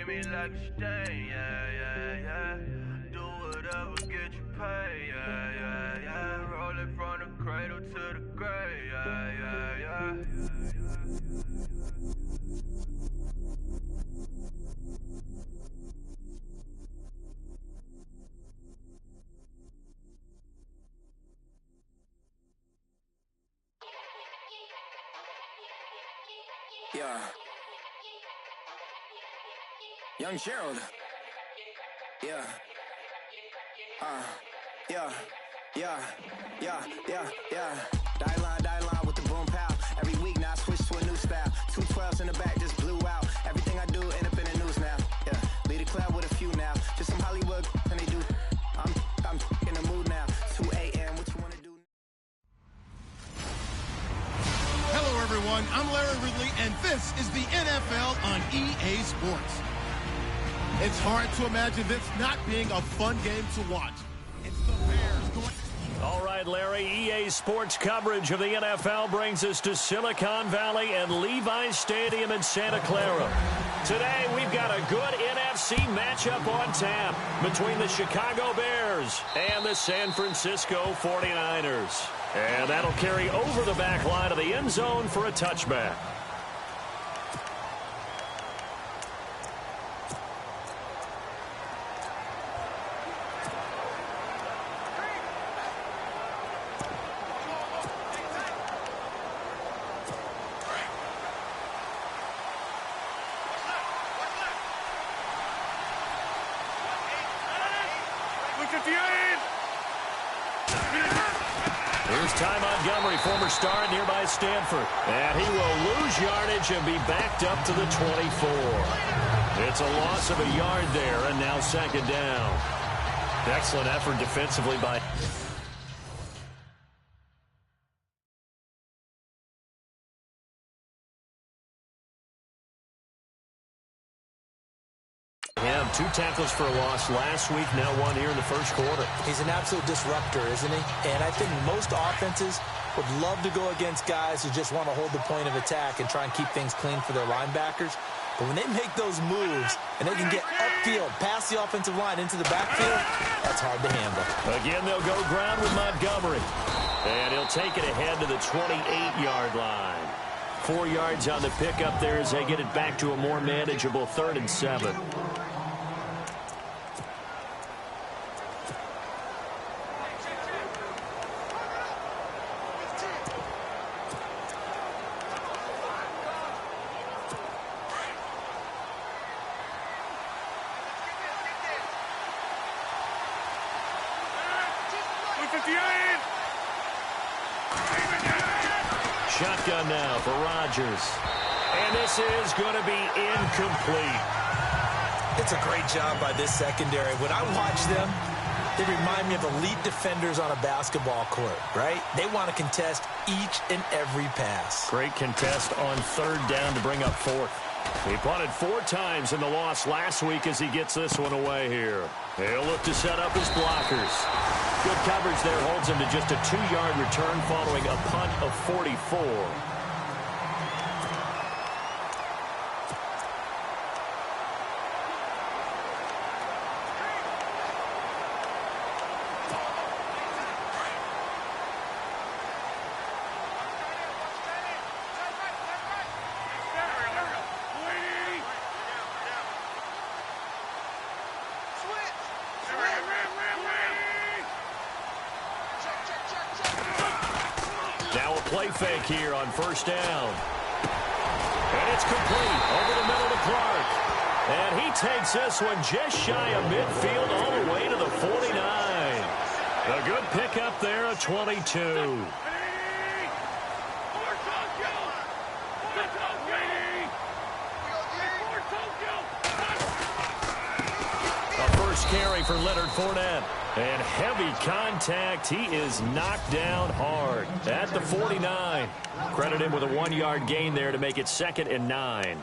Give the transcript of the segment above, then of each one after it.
treat me like a stain, yeah, yeah, yeah. Do whatever, get you paid, yeah, yeah, yeah. Roll it from the cradle to the grave, yeah, yeah, yeah. Yeah. Young Gerald. Yeah. Yeah. Die line with the boom pow. Every week now I switch to a new style. 212s in the back just blew out. Everything I do end up in the news now. Yeah. Lead a club with a few now. Just some Hollywood and they do. I'm in the mood now. 2 a.m. What you wanna do? Hello everyone, I'm Larry Ridley and this is the NFL on EA Sports. It's hard to imagine this not being a fun game to watch. It's the Bears going... All right, Larry, EA Sports coverage of the NFL brings us to Silicon Valley and Levi's Stadium in Santa Clara. Today, we've got a good NFC matchup on tap between the Chicago Bears and the San Francisco 49ers. And that'll carry over the back line of the end zone for a touchback. Here's Ty Montgomery, former star at nearby Stanford. And he will lose yardage and be backed up to the 24. It's a loss of a yard there, and now second down. Excellent effort defensively by... him. 2 tackles for a loss last week, now 1 here in the first quarter. He's an absolute disruptor, isn't he? And I think most offenses would love to go against guys who just want to hold the point of attack and try and keep things clean for their linebackers. But when they make those moves and they can get upfield, past the offensive line into the backfield, that's hard to handle. Again, they'll go ground with Montgomery. And he'll take it ahead to the 28-yard line. 4 yards on the pickup there as they get it back to a more manageable 3rd and 7. Shotgun now for Rodgers. And this is going to be incomplete. It's a great job by this secondary. When I watch them, they remind me of elite defenders on a basketball court, right? They want to contest each and every pass. Great contest on 3rd down to bring up 4th. He punted 4 times in the loss last week as he gets this one away here. He'll look to set up his blockers. Good coverage there holds him to just a 2-yard return following a punt of 44. Now a play fake here on 1st down. And it's complete over the middle to Clark. And he takes this one just shy of midfield all the way to the 49. A good pickup there at 22. A first carry for Leonard Fournette. And heavy contact. He is knocked down hard at the 49. Credit him with a 1-yard gain there to make it 2nd and 9.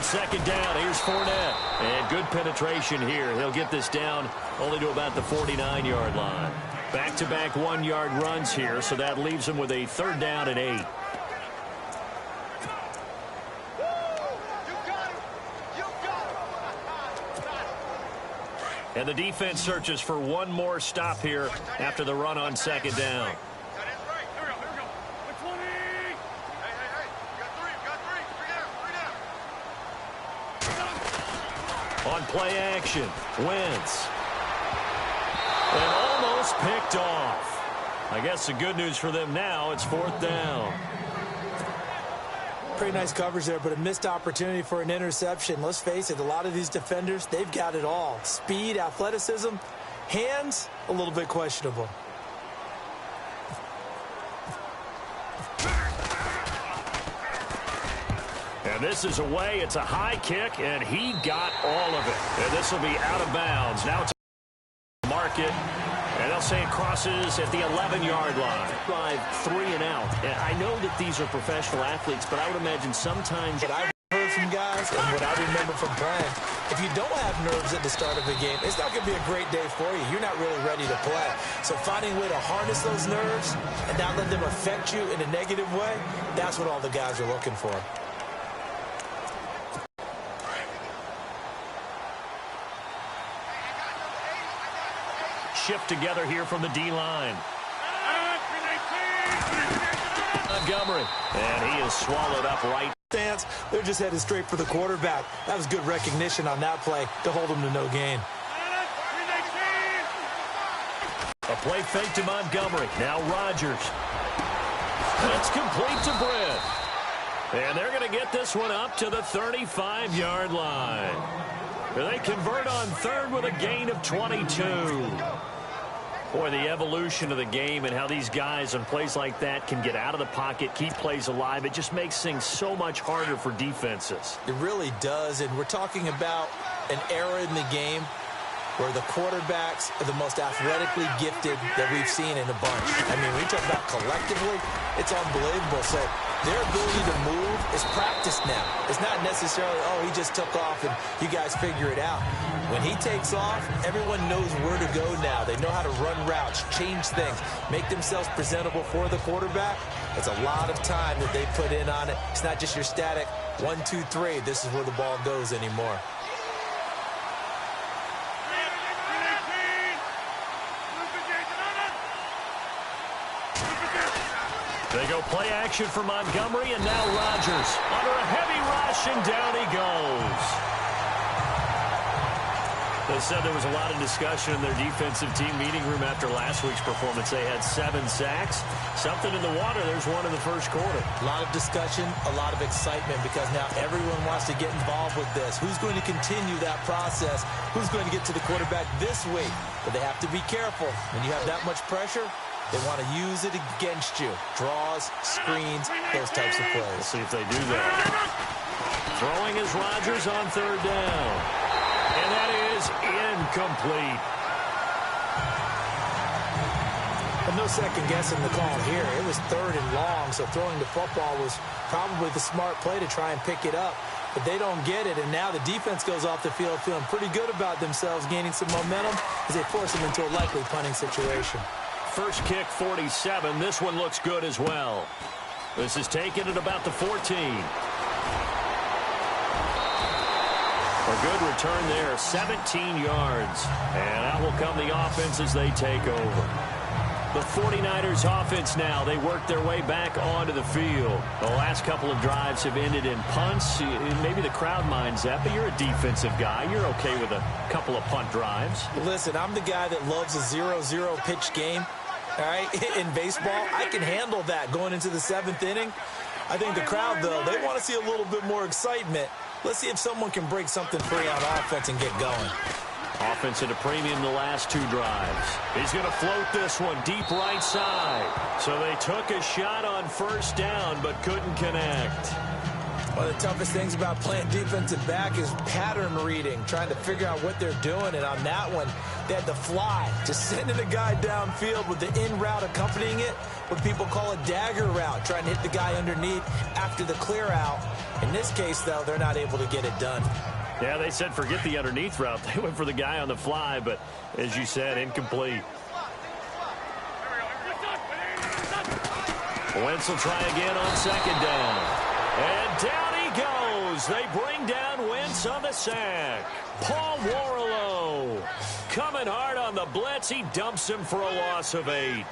second down. Here's Fournette. And good penetration here. He'll get this down only to about the 49-yard line. Back-to-back 1-yard runs here, so that leaves him with a 3rd down and 8. And the defense searches for one more stop here after the run on 2nd down. On play action, Wentz. And almost picked off. I guess the good news for them now, it's 4th down. Pretty nice coverage there, but a missed opportunity for an interception. Let's face it, a lot of these defenders, they've got it all. Speed, athleticism, hands, a little bit questionable. And this is away. It's a high kick, and he got all of it. And this will be out of bounds. Now it's a market. And they'll say it crosses at the 11-yard line. Drive 3 and out. And I know that these are professional athletes, but I would imagine sometimes... What I've heard from guys and what I remember from playing, if you don't have nerves at the start of a game, it's not going to be a great day for you. You're not really ready to play. So finding a way to harness those nerves and not let them affect you in a negative way, that's what all the guys are looking for. Shift together here from the D-line. Montgomery, and he is swallowed up right. Stance, they're just headed straight for the quarterback. That was good recognition on that play to hold him to no gain. A play fake to Montgomery. Now Rodgers. It's complete to Britt. And they're going to get this one up to the 35-yard line. They convert on 3rd with a gain of 22. Boy, the evolution of the game and how these guys on plays like that can get out of the pocket, keep plays alive, it just makes things so much harder for defenses. It really does, and we're talking about an era in the game where the quarterbacks are the most athletically gifted that we've seen in a bunch. I mean, when we talk about collectively, it's unbelievable. So their ability to move is practiced now. It's not necessarily, oh, he just took off and you guys figure it out. When he takes off, everyone knows where to go now. They know how to run routes, change things, make themselves presentable for the quarterback. It's a lot of time that they put in on it. It's not just your static 1, 2, 3. This is where the ball goes anymore. They go play action for Montgomery, and now Rodgers under a heavy rush, and down he goes. They said there was a lot of discussion in their defensive team meeting room after last week's performance. They had 7 sacks. Something in the water. There's one in the first quarter. A lot of discussion, a lot of excitement, because now everyone wants to get involved with this. Who's going to continue that process? Who's going to get to the quarterback this week? But they have to be careful. When you have that much pressure, they want to use it against you. Draws, screens, those types of plays. We'll see if they do that. Throwing is Rodgers on 3rd down. And that is incomplete. And no second guessing the call here. It was 3rd and long, so throwing the football was probably the smart play to try and pick it up. But they don't get it, and now the defense goes off the field feeling pretty good about themselves, gaining some momentum as they force them into a likely punting situation. First kick, 47. This one looks good as well. This is taken at about the 14. A good return there, 17 yards. And out will come the offense as they take over. The 49ers offense now, they work their way back onto the field. The last couple of drives have ended in punts. Maybe the crowd minds that, but you're a defensive guy. You're okay with a couple of punt drives. Listen, I'm the guy that loves a 0-0 pitch game. All right, in baseball, I can handle that going into the 7th inning. I think the crowd, though, they want to see a little bit more excitement. Let's see if someone can break something free on offense and get going. Offense at a premium the last 2 drives. He's going to float this one deep right side. So they took a shot on 1st down but couldn't connect. One of the toughest things about playing defensive back is pattern reading, trying to figure out what they're doing. And on that one, they had to fly, just sending a guy downfield with the in route accompanying it, what people call a dagger route, trying to hit the guy underneath after the clear out. In this case, though, they're not able to get it done. Yeah, they said forget the underneath route. They went for the guy on the fly, but as you said, incomplete. Wentz will try again on second down. And down he goes. They bring down Wentz on the sack. Paul Warlow coming hard on the blitz. He dumps him for a loss of 8.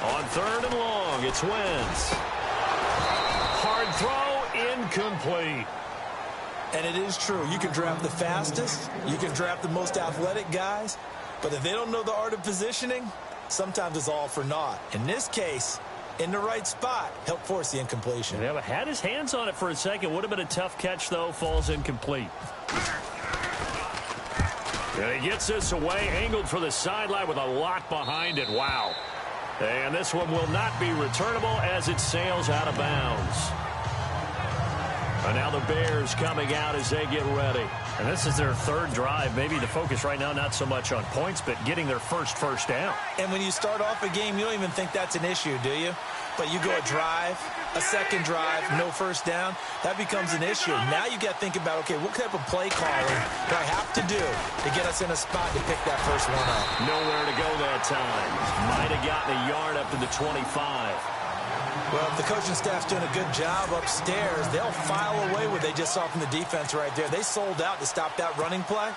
On third and long, it's Wentz. Hard throw, incomplete. And it is true. You can draft the fastest. You can draft the most athletic guys. But if they don't know the art of positioning, sometimes it's all for naught. In this case, in the right spot, help force the incompletion. Yeah, but had his hands on it for a second. Would have been a tough catch, though. Falls incomplete. And he gets this away, angled for the sideline with a lot behind it. Wow. And this one will not be returnable as it sails out of bounds. And now the Bears coming out as they get ready. And this is their third drive. Maybe the focus right now not so much on points, but getting their first down. And when you start off a game, you don't even think that's an issue, do you? But you go a drive, a second drive, no first down, that becomes an issue. Now you got to think about, okay, what type of play calling do I have to do to get us in a spot to pick that first one up? Nowhere to go that time. Might have gotten a yard up to the 25. Well, if the coaching staff's doing a good job upstairs, they'll file away what they just saw from the defense right there. They sold out to stop that running play.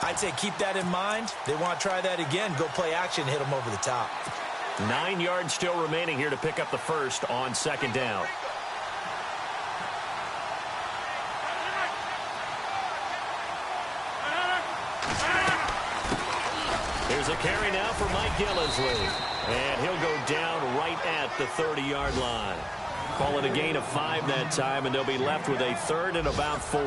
I'd say keep that in mind. They want to try that again. Go play action, hit them over the top. 9 yards still remaining here to pick up the first on second down. Here's a carry now for Mike Gillisley. And he'll go down right at the 30-yard line. Call it a gain of 5 that time, and they'll be left with a third and about 4.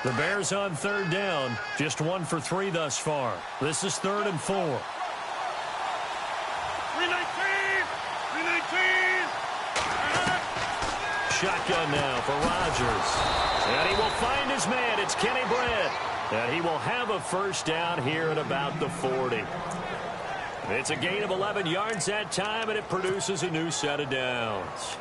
The Bears on third down, just 1 for 3 thus far. This is 3rd and 4. 319! 319! Shotgun now for Rodgers. And he will find his man. It's Kenny Brett. And he will have a first down here at about the 40. It's a gain of 11 yards that time, and it produces a new set of downs.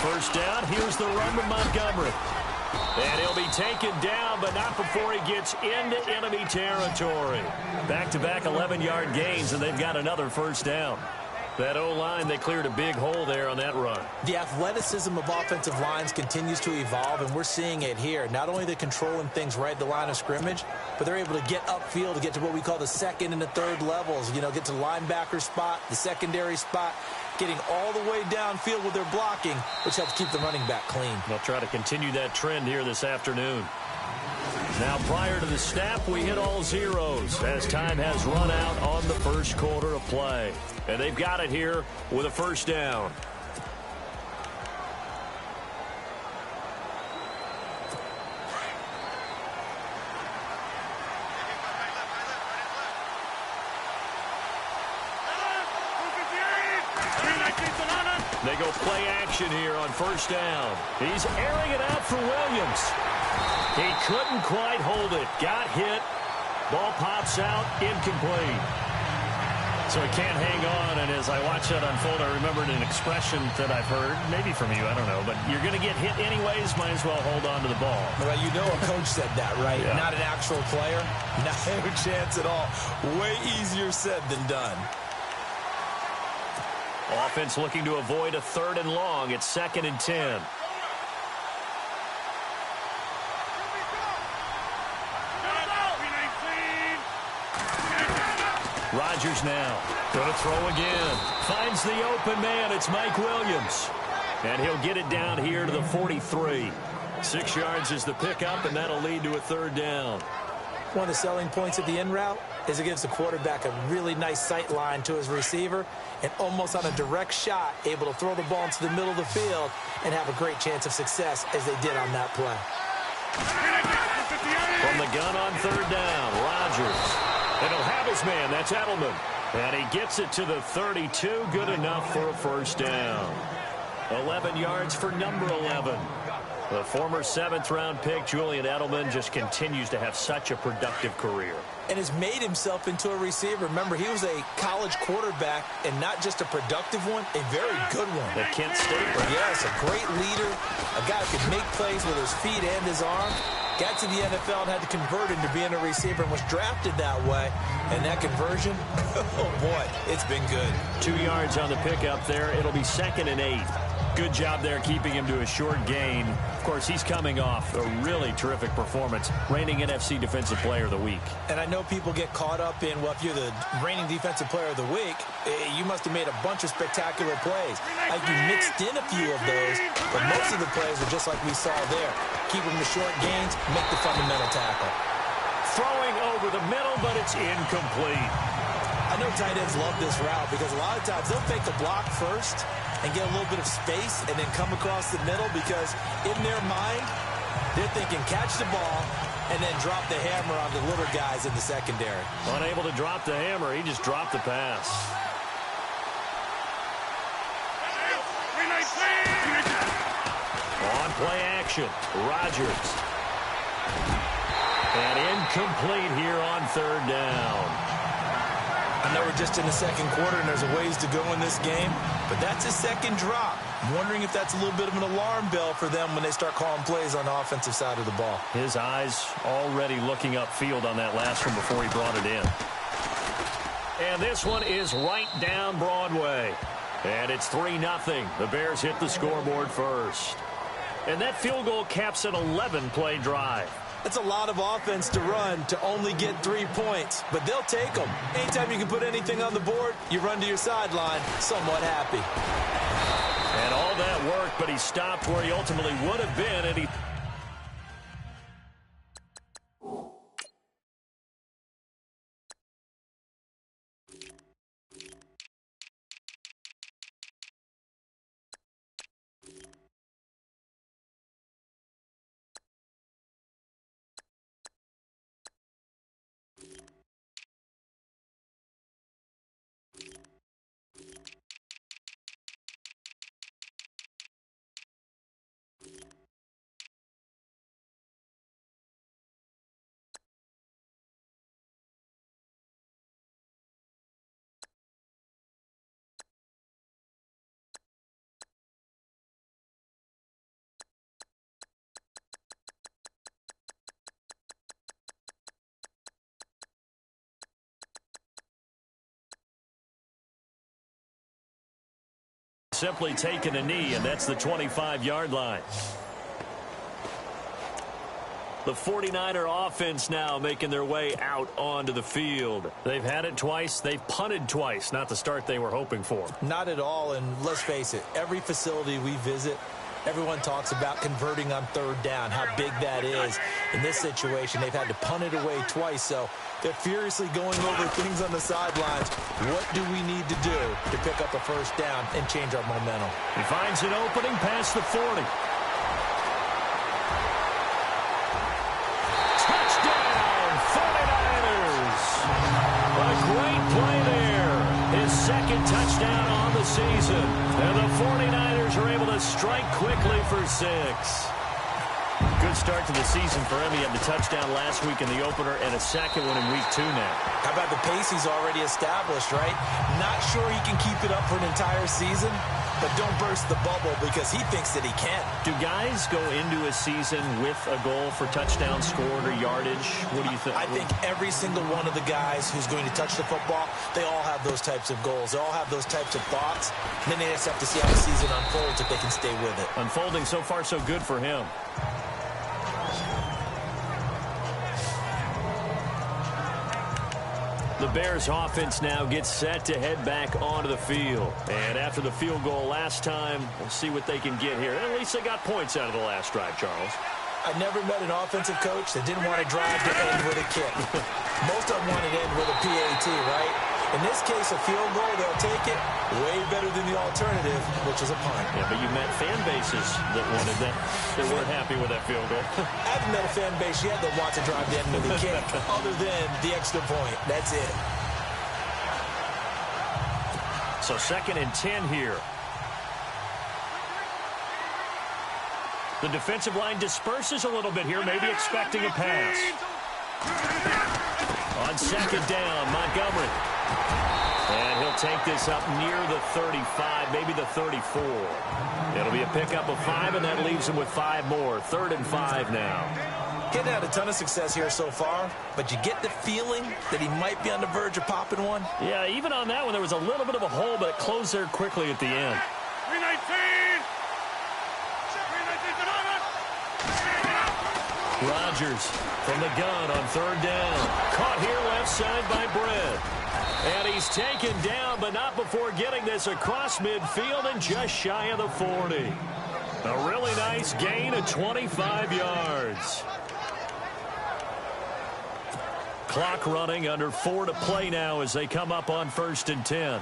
First down, here's the run with Montgomery. And he'll be taken down, but not before he gets into enemy territory. Back-to-back 11-yard gains, and they've got another first down. That O-line, they cleared a big hole there on that run. The athleticism of offensive lines continues to evolve, and we're seeing it here. Not only are they controlling things right at the line of scrimmage, but they're able to get upfield to get to what we call the second and the third levels. You know, get to the linebacker spot, the secondary spot, getting all the way downfield with their blocking, which helps keep the running back clean. They'll try to continue that trend here this afternoon. Now, prior to the snap, we hit all zeros as time has run out on the first quarter of play. And they've got it here with a first down. They go play action here on first down. He's airing it out for Williams. He couldn't quite hold it. Got hit. Ball pops out. Incomplete. So he can't hang on, and as I watch that unfold, I remembered an expression that I've heard, maybe from you, I don't know, but you're going to get hit anyways, might as well hold on to the ball. Well, you know a coach said that, right? Yeah. Not an actual player. Not a chance at all. Way easier said than done. Offense looking to avoid a 3rd and long. It's 2nd and 10. Rodgers now going to throw again. Finds the open man. It's Mike Williams. And he'll get it down here to the 43. 6 yards is the pickup, and that'll lead to a 3rd down. One of the selling points of the in route is it gives the quarterback a really nice sight line to his receiver and almost on a direct shot able to throw the ball into the middle of the field and have a great chance of success as they did on that play. From the gun on 3rd down, Rodgers. And he'll have his man. That's Edelman. And he gets it to the 32. Good enough for a first down. 11 yards for number 11. The former 7th-round pick, Julian Edelman, just continues to have such a productive career. And has made himself into a receiver. Remember, he was a college quarterback, and not just a productive one, a very good one. At Kent State, right? Yes, a great leader, a guy who could make plays with his feet and his arm. Got to the NFL and had to convert into being a receiver and was drafted that way. And that conversion, oh boy, it's been good. 2 yards on the pickup there. It'll be 2nd and 8. Good job there keeping him to a short gain. Of course, he's coming off a really terrific performance, reigning NFC Defensive Player of the Week. And I know people get caught up in, well, if you're the reigning Defensive Player of the Week, you must have made a bunch of spectacular plays. Like you mixed in a few of those, but most of the plays are just like we saw there. Keep them to short gains, make the fundamental tackle. Throwing over the middle, but it's incomplete. I know tight ends love this route because a lot of times they'll fake a block first and get a little bit of space and then come across the middle because in their mind, they're thinking catch the ball and then drop the hammer on the little guys in the secondary. Unable to drop the hammer, he just dropped the pass. On play action, Rodgers. And incomplete here on 3rd down. I know we're just in the 2nd quarter and there's a ways to go in this game, but that's a 2nd drop. I'm wondering if that's a little bit of an alarm bell for them when they start calling plays on the offensive side of the ball. His eyes already looking upfield on that last one before he brought it in. And this one is right down Broadway. And it's 3-0. The Bears hit the scoreboard first. And that field goal caps an 11-play drive. That's a lot of offense to run to only get 3 points, but they'll take them. Anytime you can put anything on the board, you run to your sideline somewhat happy. And all that work, but he stopped where he ultimately would have been, and he... Simply taking a knee, and that's the 25-yard line. The 49er offense now making their way out onto the field. They've had it twice. They've punted twice. Not the start they were hoping for. Not at all, and let's face it, every facility we visit, everyone talks about converting on 3rd down, how big that is. In this situation, they've had to punt it away twice, so they're furiously going over things on the sidelines. What do we need to do to pick up a 1st down and change our momentum? He finds an opening past the 40. Touchdown, 49ers! A great play there. His 2nd touchdown on the season. And the 49ers are able to strike quickly for 6. Good start to the season for him. He had the touchdown last week in the opener and a 2nd one in week 2 now. How about the pace he's already established, right? Not sure he can keep it up for an entire season, but don't burst the bubble because he thinks that he can. Do guys go into a season with a goal for touchdown scored or yardage? What do you think? I think every single one of the guys who's going to touch the football, they all have those types of goals. They all have those types of thoughts. And then they just have to see how the season unfolds if they can stay with it. Unfolding so far so good for him. The Bears offense now gets set to head back onto the field. And after the field goal last time, we'll see what they can get here. At least they got points out of the last drive, Charles. I never met an offensive coach that didn't want to drive to end with a kick. Most of them want to end with a PAT, right? In this case, a field goal, they'll take it way better than the alternative, which is a punt. Yeah, but you met fan bases that wanted that, that weren't happy with that field goal. I haven't met a fan base yet that wants to drive to end with a kick, other than the extra point. That's it. So 2nd and 10 here. The defensive line disperses a little bit here, maybe expecting a pass. On second down, Montgomery. And he'll take this up near the 35, maybe the 34. It'll be a pickup of 5, and that leaves him with 5 more. 3rd and 5 now. Getting had a ton of success here so far, but you get the feeling that he might be on the verge of popping one. Yeah, even on that one, there was a little bit of a hole, but it closed there quickly at the end. 319! Rodgers from the gun on 3rd down. Caught here left side by Brett. And he's taken down, but not before getting this across midfield and just shy of the 40. A really nice gain of 25 yards. Clock running, under 4 to play now as they come up on 1st and 10.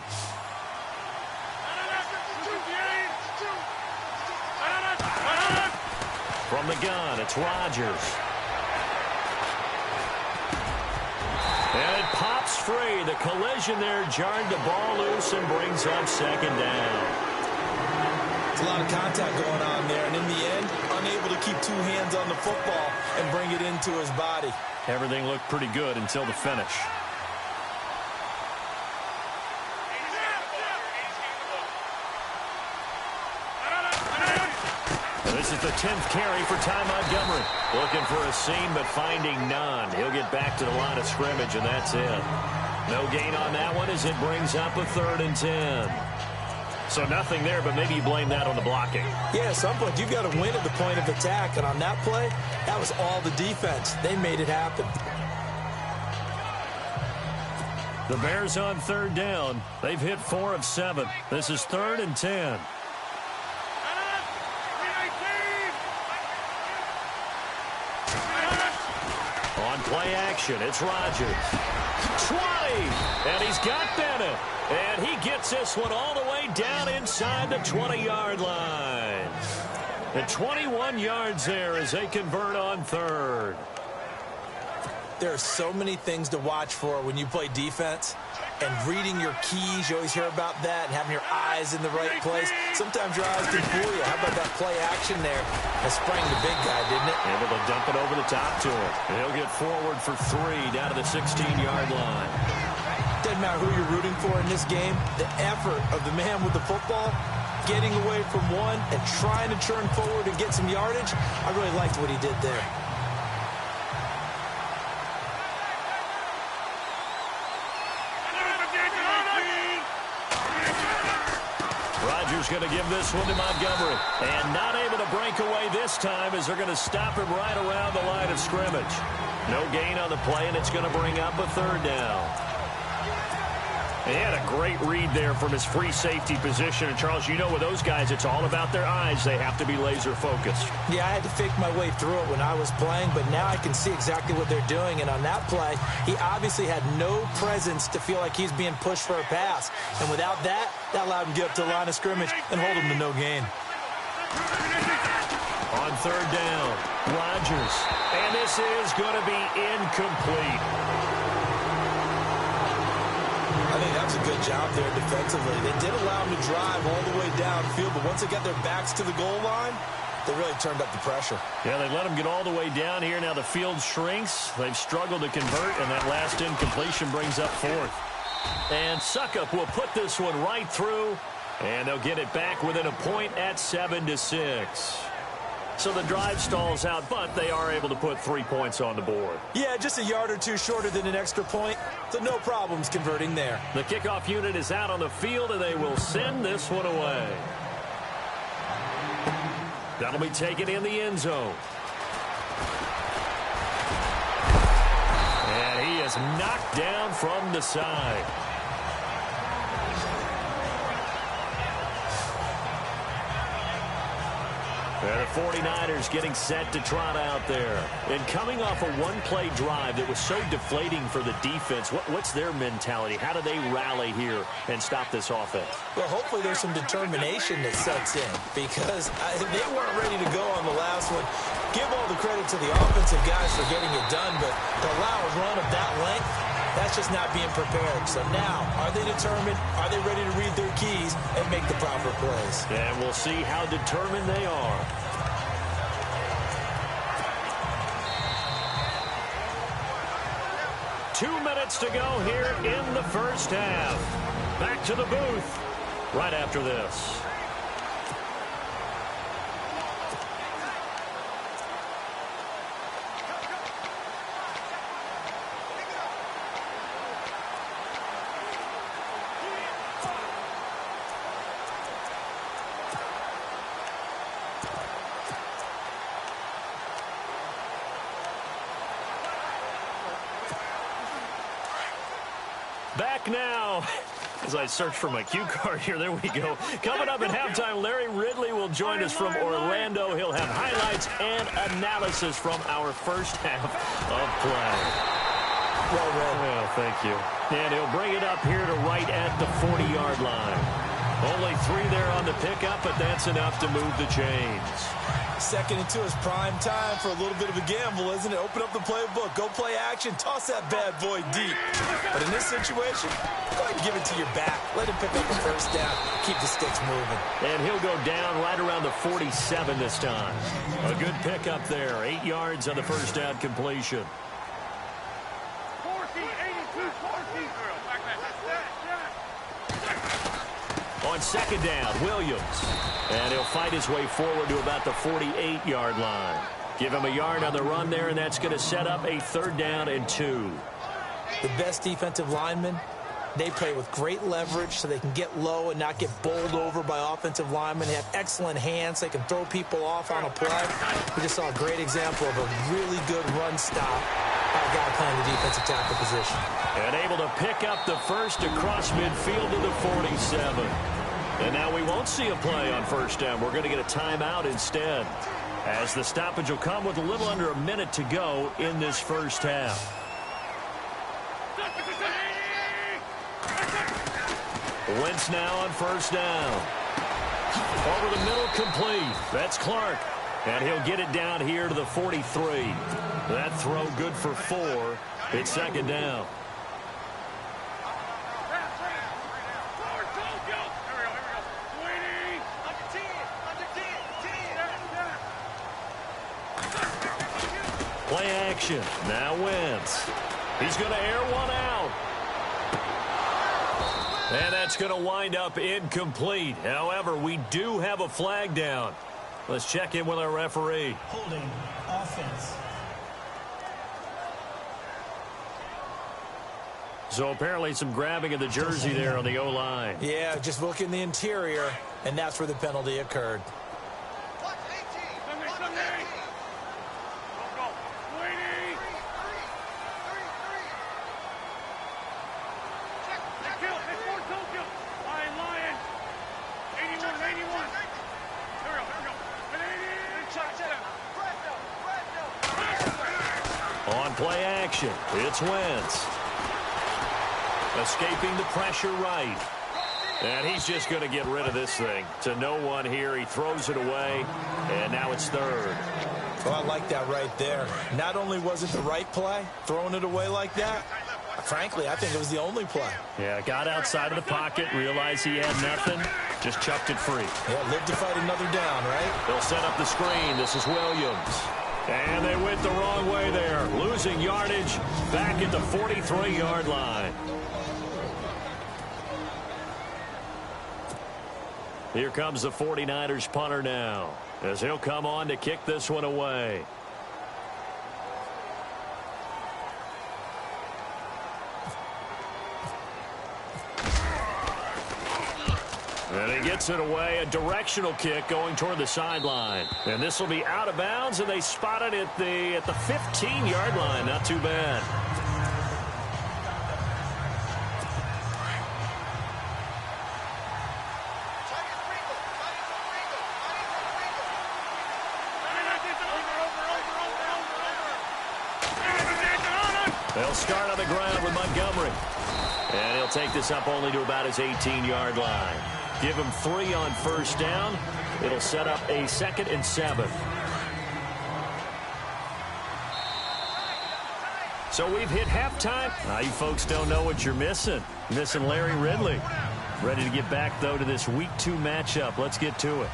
From the gun, it's Rodgers. And it pops free. The collision there jarred the ball loose and brings up 2nd down. It's a lot of contact going on there, and in the end, unable to keep 2 hands on the football and bring it into his body. Everything looked pretty good until the finish. This is the 10th carry for Ty Montgomery. Looking for a seam, but finding none. He'll get back to the line of scrimmage, and that's it. No gain on that one as it brings up a 3rd and 10. So nothing there, but maybe you blame that on the blocking. Yeah, at some point, you've got to win at the point of attack, and on that play, that was all the defense. They made it happen. The Bears on 3rd down. They've hit 4 of 7. This is 3rd and 10. On play action, it's Rodgers. 20, and he's got Bennett. And he gets this one all the way down inside the 20-yard line. And 21 yards there as they convert on 3rd. There are so many things to watch for when you play defense. And reading your keys, you always hear about that, and having your eyes in the right place. Sometimes your eyes can fool you. How about that play action there? That sprang the big guy, didn't it? Able to dump it over the top to him. And he'll get forward for 3 down to the 16-yard line. Doesn't matter who you're rooting for in this game. The effort of the man with the football, getting away from one and trying to turn forward and get some yardage, I really liked what he did there. Rodgers going to give this one to Montgomery. And not able to break away this time as they're going to stop him right around the line of scrimmage. No gain on the play, and it's going to bring up a 3rd down. He had a great read there from his free safety position. And, Charles, you know with those guys, it's all about their eyes. They have to be laser-focused. Yeah, I had to fake my way through it when I was playing, but now I can see exactly what they're doing. And on that play, he obviously had no presence to feel like he's being pushed for a pass. And without that, that allowed him to get up to the line of scrimmage and hold him to no gain. On 3rd down, Rodgers. And this is going to be incomplete. I think that was a good job there defensively. They did allow him to drive all the way downfield, but once they got their backs to the goal line, they really turned up the pressure. Yeah, they let him get all the way down here. Now the field shrinks. They've struggled to convert, and that last incompletion brings up 4th. And Suckup will put this one right through, and they'll get it back within a point at 7-6. So the drive stalls out, but they are able to put 3 points on the board. Yeah, just a yard or two shorter than an extra point, so no problems converting there. The kickoff unit is out on the field, and they will send this one away. That'll be taken in the end zone. And he is knocked down from the side. And the 49ers getting set to trot out there. And coming off a one-play drive that was so deflating for the defense, what's their mentality? How do they rally here and stop this offense? Well, hopefully there's some determination that sets in because they weren't ready to go on the last one. Give all the credit to the offensive guys for getting it done, but to allow a run of that length, that's just not being prepared. So now, are they determined? Are they ready to read their keys and make the proper plays? And we'll see how determined they are. 2 minutes to go here in the first half. Back to the booth right after this. Back now, as I search for my cue card here, there we go. Coming up at halftime, Larry Ridley will join us from Orlando. He'll have highlights and analysis from our first half of play. Well read. Well, thank you. And he'll bring it up here to right at the 40-yard line. Only 3 there on the pickup, but that's enough to move the chains. 2nd and 2 is prime time for a little bit of a gamble, isn't it? Open up the playbook, go play action, toss that bad boy deep. But in this situation, go ahead and give it to your back. Let him pick up the first down. Keep the sticks moving. And he'll go down right around the 47 this time. A good pickup there. 8 yards on the first down completion. On 2nd down, Williams. And he'll fight his way forward to about the 48-yard line. Give him a yard on the run there, and that's going to set up a 3rd down and 2. The best defensive linemen, they play with great leverage so they can get low and not get bowled over by offensive linemen. They have excellent hands. They can throw people off on a play. We just saw a great example of a really good run stop by a guy playing the defensive tackle position. And able to pick up the first across midfield to the 47. And now we won't see a play on 1st down. We're going to get a timeout instead, as the stoppage will come with a little under a minute to go in this first half. Wentz now on 1st down. Over the middle, complete. That's Clark. And he'll get it down here to the 43. That throw good for 4. It's 2nd down. Play action. Now Wentz. He's going to air one out. And that's going to wind up incomplete. However, we do have a flag down. Let's check in with our referee. Holding offense. So apparently some grabbing of the jersey there on the O-line. Yeah, just look in the interior, and that's where the penalty occurred. On play action, it's Wentz. Escaping the pressure right. And he's just going to get rid of this thing. To no one here. He throws it away, and now it's 3rd. Well, I like that right there. Not only was it the right play, throwing it away like that, frankly, I think it was the only play. Yeah, got outside of the pocket, realized he had nothing, just chucked it free. Yeah, live to fight another down, right? They'll set up the screen. This is Williams. And they went the wrong way there. Losing yardage back at the 43-yard line. Here comes the 49ers punter now, as he'll come on to kick this one away. And he gets it away, a directional kick going toward the sideline. And this will be out of bounds, and they spot it at the 15-yard line. Not too bad. They'll start on the ground with Montgomery. And he'll take this up only to about his 18-yard line. Give him 3 on 1st down. It'll set up a 2nd and 7. So we've hit halftime. Now you folks don't know what you're missing. Missing Larry Ridley. Ready to get back, though, to this Week 2 matchup. Let's get to it.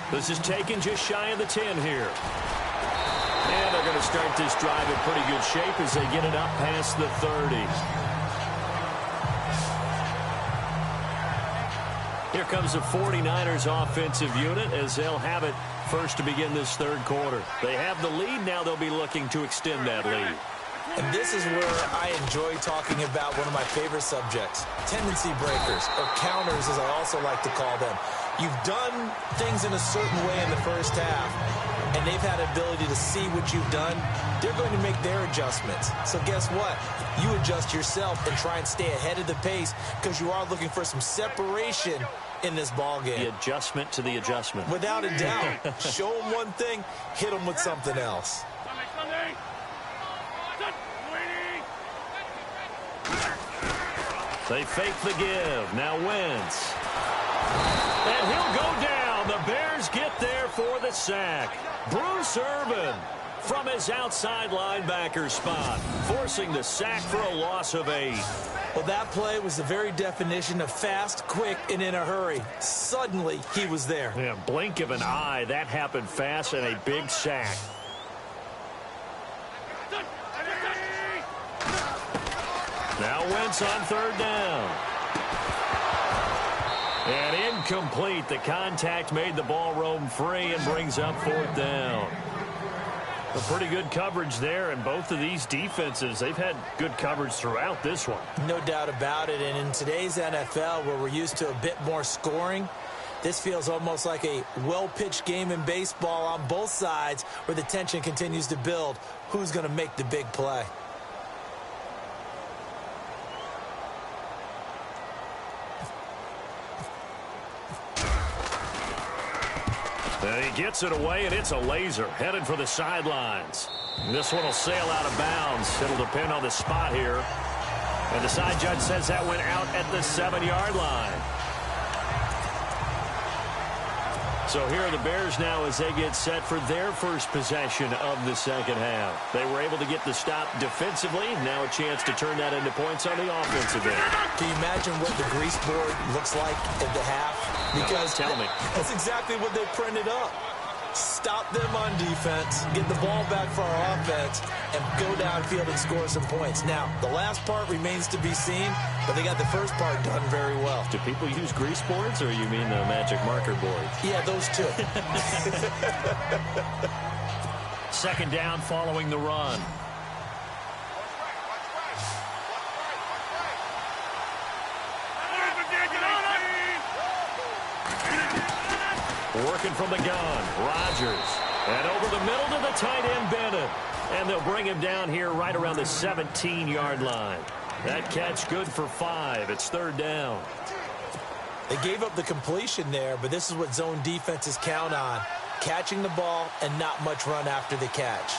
This is taken just shy of the 10 here. they're going to start this drive in pretty good shape as they get it up past the 30. Here comes the 49ers offensive unit as they'll have it first to begin this third quarter. They have the lead. Now they'll be looking to extend that lead. And this is where I enjoy talking about one of my favorite subjects, tendency breakers, or counters as I also like to call them. You've done things in a certain way in the first half, and they've had the ability to see what you've done. They're going to make their adjustments. So guess what? You adjust yourself and try and stay ahead of the pace because you are looking for some separation in this ball game. The adjustment to the adjustment. Without a doubt. Show them one thing, hit them with something else. They fake the give. Now Wentz. And he'll go down. The Bears get there for the sack. Bruce Irvin from his outside linebacker spot, forcing the sack for a loss of 8. Well, that play was the very definition of fast, quick, and in a hurry. Suddenly, he was there. Yeah, blink of an eye. That happened fast and a big sack. Now Wentz on third down. And incomplete. The contact made the ball roam free and brings up fourth down. A pretty good coverage there, and both of these defenses, they've had good coverage throughout this one. No doubt about it, and in today's NFL, where we're used to a bit more scoring, this feels almost like a well-pitched game in baseball on both sides where the tension continues to build. Who's going to make the big play? He gets it away, and it's a laser headed for the sidelines. This one will sail out of bounds. It'll depend on the spot here. And the side judge says that went out at the 7-yard line. So here are the Bears now as they get set for their first possession of the second half. They were able to get the stop defensively. Now a chance to turn that into points on the offensive end. Can you imagine what the grease board looks like at the half? Because tell me. That's exactly what they printed up. Stop them on defense, get the ball back for our offense, and go downfield and score some points. Now, the last part remains to be seen, but they got the first part done very well. Do people use grease boards, or you mean the magic marker board? Yeah, those two. Second down following the run. Working from the gun, Rodgers. And over the middle to the tight end, Bennett. And they'll bring him down here right around the 17-yard line. That catch good for 5. It's third down. They gave up the completion there, but this is what zone defenses count on. Catching the ball and not much run after the catch.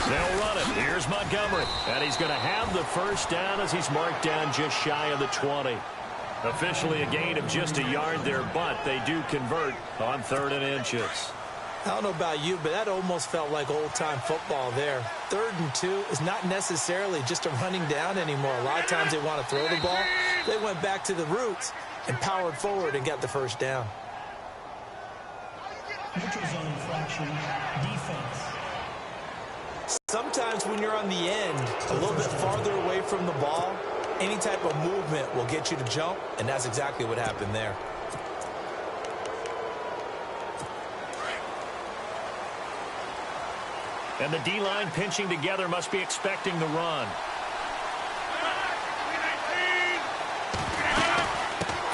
They'll run it. Here's Montgomery. And he's going to have the first down as he's marked down just shy of the 20. Officially a gain of just a yard there, but they do convert on 3rd and inches. I don't know about you, but that almost felt like old-time football there. 3rd and 2 is not necessarily just a running down anymore. A lot of times they want to throw the ball. They went back to the roots and powered forward and got the first down. Neutral zone infraction, defense. Sometimes when you're on the end, a little bit farther away from the ball, any type of movement will get you to jump, and that's exactly what happened there. And the D-line pinching together must be expecting the run.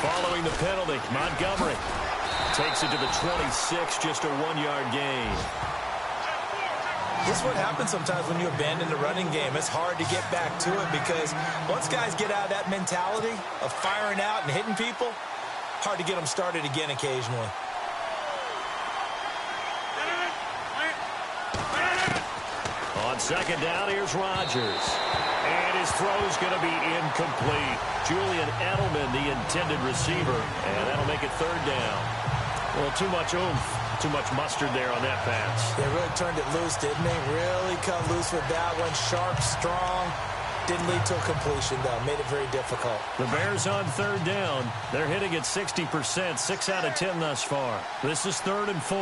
Following the penalty, Montgomery takes it to the 26, just a 1-yard gain. This is what happens sometimes when you abandon the running game. It's hard to get back to it because once guys get out of that mentality of firing out and hitting people, hard to get them started again occasionally. On second down, here's Rodgers. And his throw's going to be incomplete. Julian Edelman, the intended receiver, and that'll make it third down. Well, too much oomph. Too much mustard there on that pass. They really turned it loose, didn't they? Really cut loose with that one. Sharp, strong. Didn't lead to a completion, though. Made it very difficult. The Bears on third down. They're hitting at 60%, 6 out of 10 thus far. This is 3rd and 4.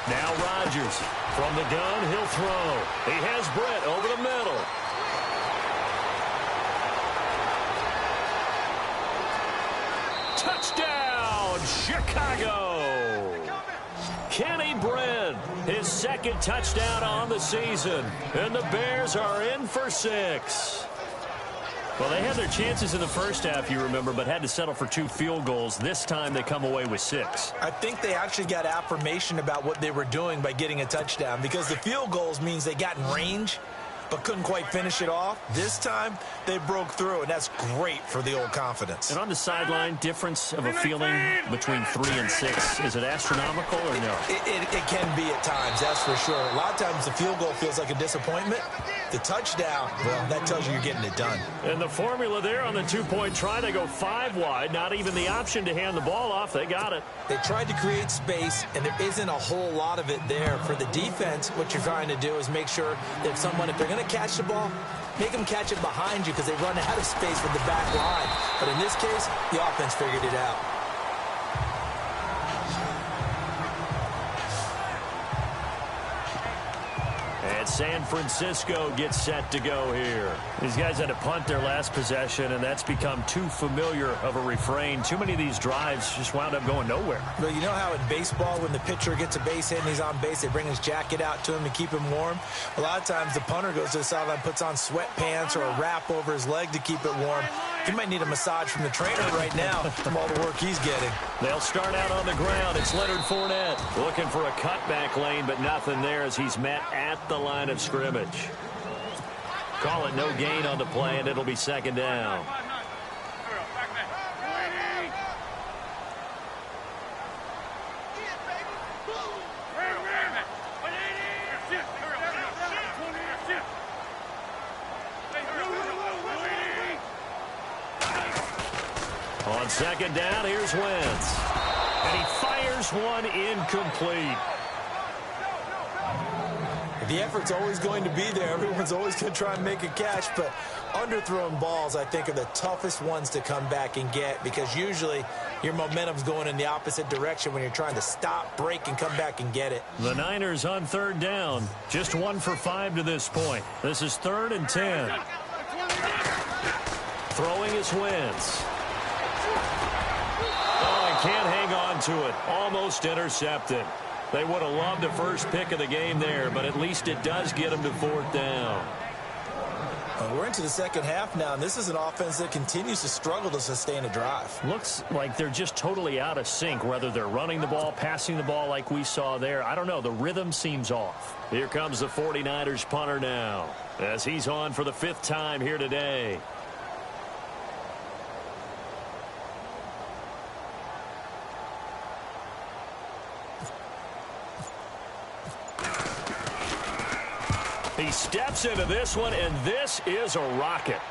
Now Rodgers from the gun, he'll throw. He has Brett over the middle. Touchdown, Chicago! Kenny Brett, his 2nd touchdown on the season. And the Bears are in for 6. Well, they had their chances in the first half, you remember, but had to settle for 2 field goals. This time they come away with 6. I think they actually got affirmation about what they were doing by getting a touchdown, because the field goals means they got in range but couldn't quite finish it off. This time, they broke through, and that's great for the old confidence. And on the sideline, difference of a feeling between 3 and 6, is it astronomical or no? It can be at times, that's for sure. A lot of times the field goal feels like a disappointment. The touchdown, well, that tells you you're getting it done. And the formula there on the 2-point try, they go 5 wide, not even the option to hand the ball off. They got it. They tried to create space, and there isn't a whole lot of it there. For the defense, what you're trying to do is make sure that if they're going to catch the ball, make them catch it behind you, because they run out of space with the back line. But in this case, the offense figured it out. And San Francisco gets set to go here. These guys had to punt their last possession, and that's become too familiar of a refrain. Too many of these drives just wound up going nowhere. But you know how in baseball, when the pitcher gets a base hit and he's on base, they bring his jacket out to him to keep him warm? A lot of times the punter goes to the sideline, puts on sweatpants or a wrap over his leg to keep it warm. He might need a massage from the trainer right now from all the work he's getting. They'll start out on the ground. It's Leonard Fournette looking for a cutback lane, but nothing there as he's met at the line of scrimmage. Call it no gain on the play, and it'll be 2nd down. On 2nd down, here's Wentz. And he fires one incomplete. The effort's always going to be there. Everyone's always going to try and make a catch, but underthrown balls, I think, are the toughest ones to come back and get, because usually your momentum's going in the opposite direction when you're trying to stop, break, and come back and get it. The Niners on 3rd down. Just 1 for 5 to this point. This is 3rd and 10. Throwing is Wentz. Oh, he can't hang on to it. Almost intercepted. They would have loved the first pick of the game there, but at least it does get them to 4th down. We're into the 2nd half now, and this is an offense that continues to struggle to sustain a drive. Looks like they're just totally out of sync, whether they're running the ball, passing the ball like we saw there. I don't know. The rhythm seems off. Here comes the 49ers punter now, as he's on for the 5th time here today. He steps into this one, and this is a rocket.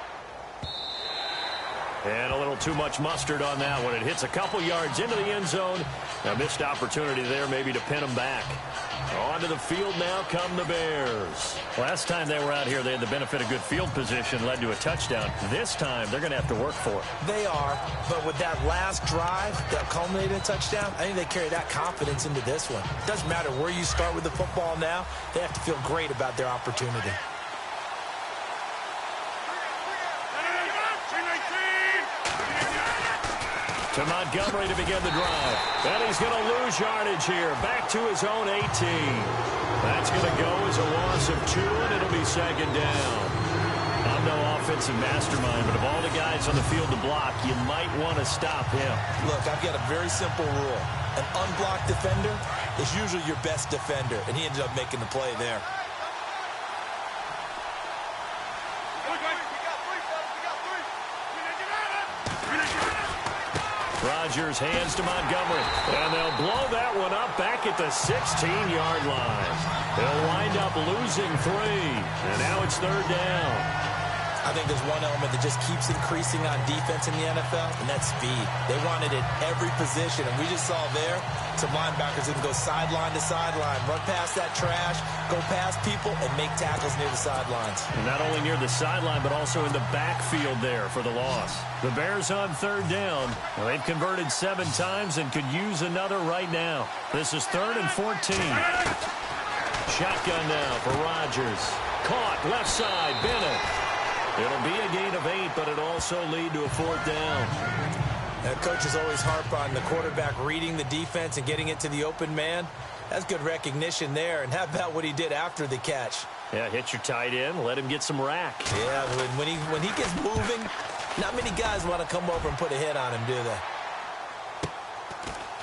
And a little too much mustard on that one. It hits a couple yards into the end zone. A missed opportunity there maybe to pin him back. Onto the field now come the Bears. Last time they were out here, they had the benefit of good field position, led to a touchdown. This time, they're going to have to work for it. They are, but with that last drive that culminated in a touchdown, I think they carry that confidence into this one. It doesn't matter where you start with the football now. They have to feel great about their opportunity. To Montgomery to begin the drive. And he's going to lose yardage here. Back to his own 18. That's going to go as a loss of 2, and it'll be 2nd down. I'm no offensive mastermind, but of all the guys on the field to block, you might want to stop him. Look, I've got a very simple rule. An unblocked defender is usually your best defender, and he ended up making the play there. Rodgers hands to Montgomery, and they'll blow that one up back at the 16-yard line. They'll wind up losing 3, and now it's 3rd down. I think there's one element that just keeps increasing on defense in the NFL, and that's speed. They want it at every position, and we just saw there some linebackers that can go sideline to sideline, run past that trash, go past people, and make tackles near the sidelines. And not only near the sideline, but also in the backfield there for the loss. The Bears on third down. Well, they've converted 7 times and could use another right now. This is 3rd and 14. Shotgun now for Rodgers. Caught left side, Bennett. It'll be a gain of 8, but it'll also lead to a 4th down. Coaches always harp on the quarterback reading the defense and getting it to the open man. That's good recognition there. And how about what he did after the catch? Yeah, hit your tight end, let him get some rack. Yeah, when he gets moving, not many guys want to come over and put a hit on him, do they?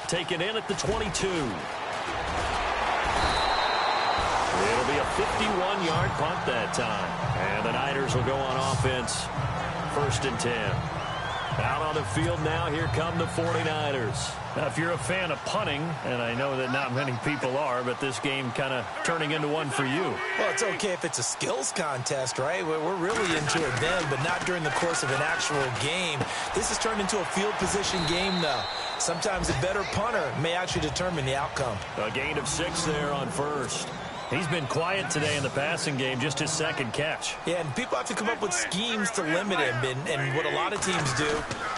Taken in at the 22. It'll be a 51-yard punt that time. And the Niners will go on offense. 1st and 10. Out on the field now, here come the 49ers. Now, if you're a fan of punting, and I know that not many people are, but this game kind of turning into one for you. Well, it's okay if it's a skills contest, right? We're really into it then, but not during the course of an actual game. This has turned into a field position game, though. Sometimes a better punter may actually determine the outcome. A gain of 6 there on 1st. He's been quiet today in the passing game, just his 2nd catch. Yeah, and people have to come up with schemes to limit him. And what a lot of teams do,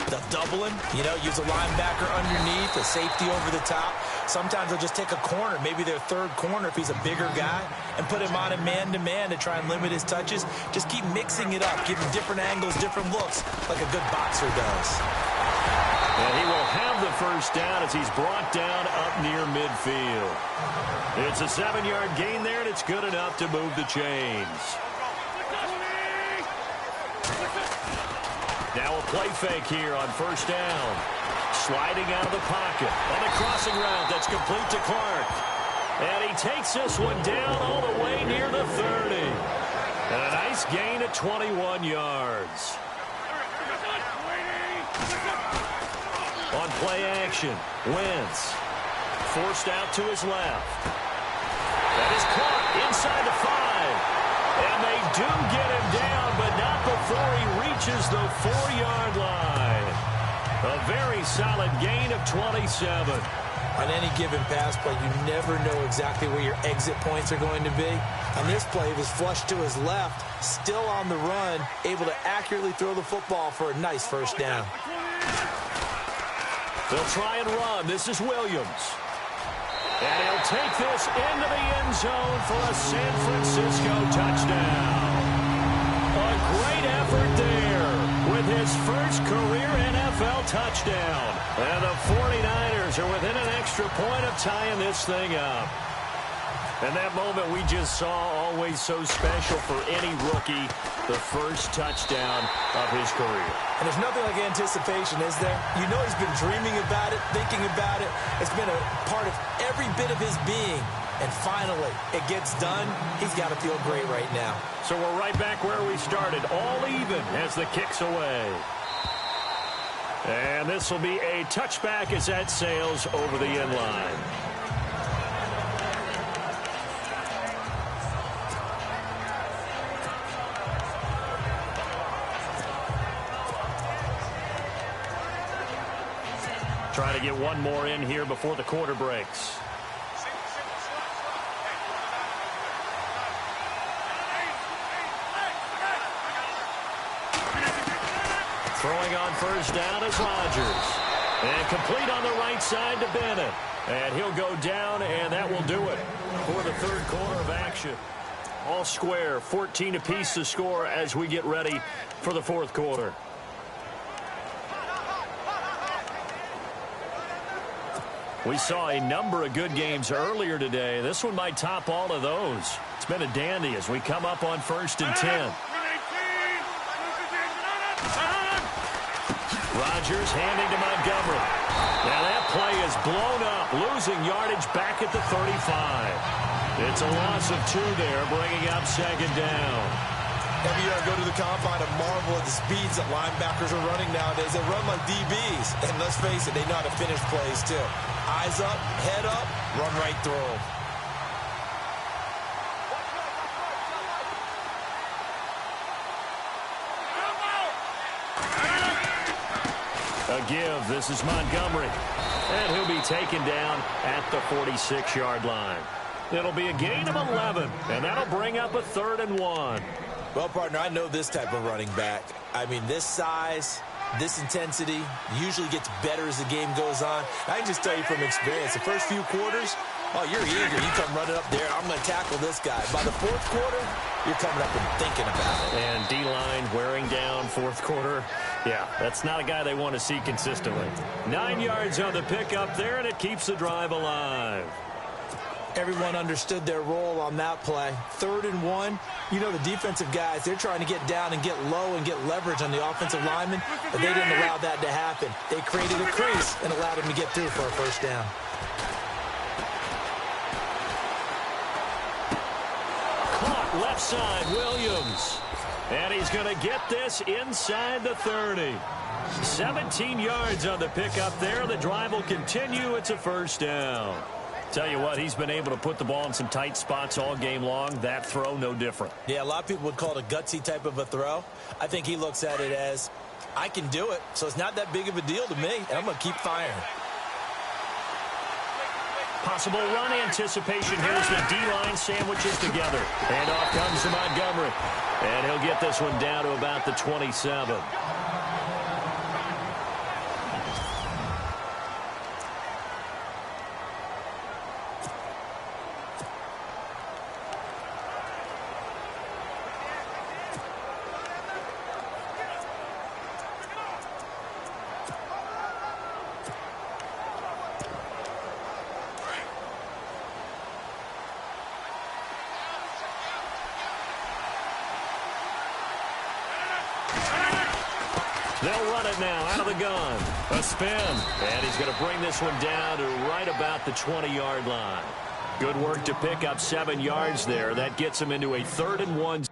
they'll double him, use a linebacker underneath, a safety over the top. Sometimes they'll just take a corner, maybe their 3rd corner if he's a bigger guy, and put him on a man-to-man to try and limit his touches. Just keep mixing it up, give him different angles, different looks, like a good boxer does. And he will have the 1st down as he's brought down up near midfield. It's a 7-yard gain there, and it's good enough to move the chains. Now a play fake here on 1st down. Sliding out of the pocket. On the crossing route, that's complete to Clark. And he takes this one down all the way near the 30. And a nice gain at 21 yards. On play action, Wentz forced out to his left. That is caught inside the 5. And they do get him down, but not before he reaches the 4-yard line. A very solid gain of 27. On any given pass play, you never know exactly where your exit points are going to be. On this play, he was flushed to his left, still on the run, able to accurately throw the football for a nice 1st down. They'll try and run. This is Williams. And he'll take this into the end zone for a San Francisco touchdown. A great effort there with his first career NFL touchdown. And the 49ers are within an extra point of tying this thing up. And that moment we just saw, always so special for any rookie, the first touchdown of his career. And there's nothing like anticipation, is there? You know he's been dreaming about it, thinking about it. It's been a part of every bit of his being. And finally, it gets done. He's got to feel great right now. So we're right back where we started, all even as the kick's away. And this will be a touchback as that sails over the end line. Trying to get one more in here before the quarter breaks. Throwing on 1st down is Rodgers. And complete on the right side to Bennett. And he'll go down, and that will do it for the 3rd quarter of action. All square, 14 apiece to score as we get ready for the 4th quarter. We saw a number of good games earlier today. This one might top all of those. It's been a dandy as we come up on 1st and 10. Rodgers handing to Montgomery. Now that play is blown up, losing yardage back at the 35. It's a loss of 2 there, bringing up 2nd down. Every year I go to the combine and marvel at the speeds that linebackers are running nowadays. They run like DBs. And let's face it, they know how to finish plays too. Eyes up, head up, run right through them. A give. This is Montgomery. And he'll be taken down at the 46-yard line. It'll be a gain of 11, and that'll bring up a 3rd and 1. Well, partner, I know this type of running back. I mean, this size, this intensity usually gets better as the game goes on. I can just tell you from experience, the first few quarters, oh, you're eager. You come running up there, I'm going to tackle this guy. By the 4th quarter, you're coming up and thinking about it. And D-line wearing down 4th quarter. Yeah, that's not a guy they want to see consistently. 9 yards on the pickup there, and it keeps the drive alive. Everyone understood their role on that play. 3rd and 1. You know, the defensive guys, they're trying to get down and get low and get leverage on the offensive lineman, but they didn't allow that to happen. They created a crease and allowed him to get through for a 1st down. Caught left side, Williams. And he's going to get this inside the 30. 17 yards on the pickup there. The drive will continue. It's a 1st down. Tell you what, he's been able to put the ball in some tight spots all game long. That throw, no different. Yeah, a lot of people would call it a gutsy type of a throw. I think he looks at it as, I can do it, so it's not that big of a deal to me, and I'm going to keep firing. Possible run anticipation. Here's the D-line sandwiches together. And off comes to Montgomery. And he'll get this one down to about the 27. They'll run it now out of the gun. A spin. And he's going to bring this one down to right about the 20-yard line. Good work to pick up 7 yards there. That gets him into a 3rd and 1.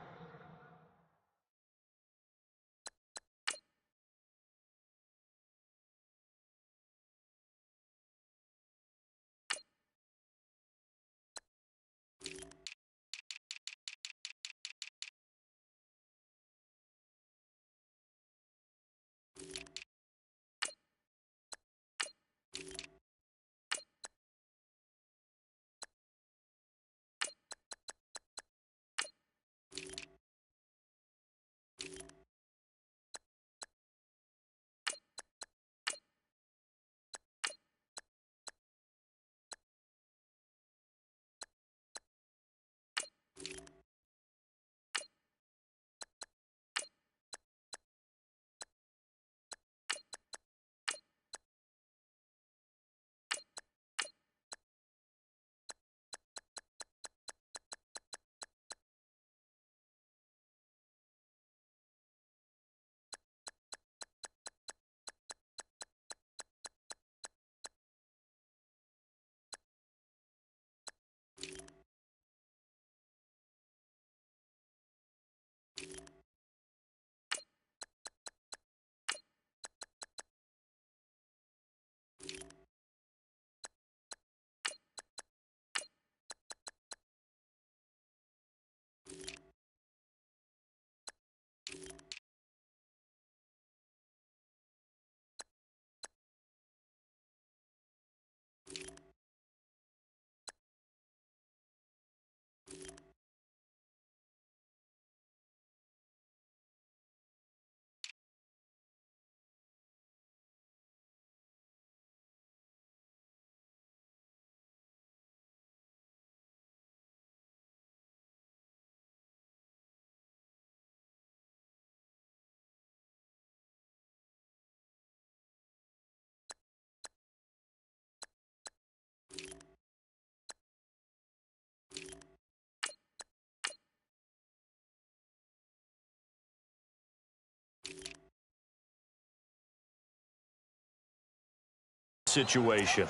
Situation.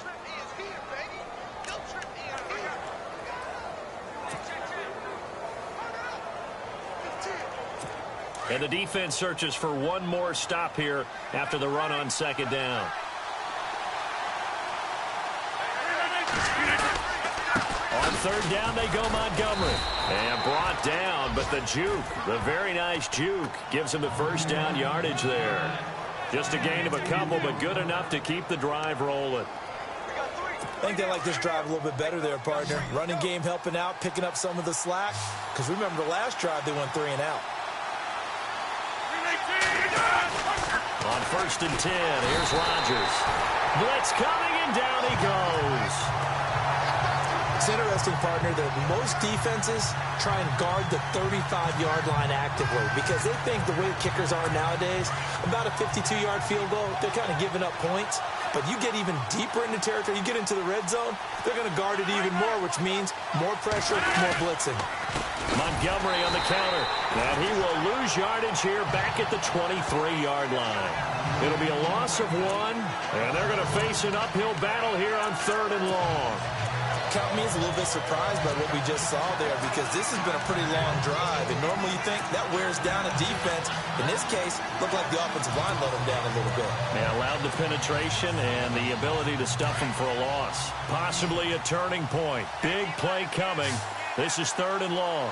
And the defense searches for one more stop here after the run on 2nd down. On 3rd down, they go Montgomery. And brought down, but the juke, the very nice juke, gives him the 1st down yardage there. Just a gain of a couple, but good enough to keep the drive rolling. I think they like this drive a little bit better there, partner. Running game helping out, picking up some of the slack. Because remember the last drive, they went 3 and out. On 1st and 10, here's Rodgers. Blitz coming, and down he goes. It's interesting, partner, that most defenses try and guard the 35-yard line actively because they think the way kickers are nowadays, about a 52-yard field goal, they're kind of giving up points. But you get even deeper into territory, you get into the red zone, they're going to guard it even more, which means more pressure, more blitzing. Montgomery on the counter. And he will lose yardage here back at the 23-yard line. It'll be a loss of 1, and they're going to face an uphill battle here on 3rd and long. Count me as a little bit surprised by what we just saw there because this has been a pretty long drive, and normally you think that wears down a defense. In this case, looked like the offensive line let them down a little bit. Yeah, allowed the penetration and the ability to stuff them for a loss. Possibly a turning point. Big play coming. This is 3rd and long.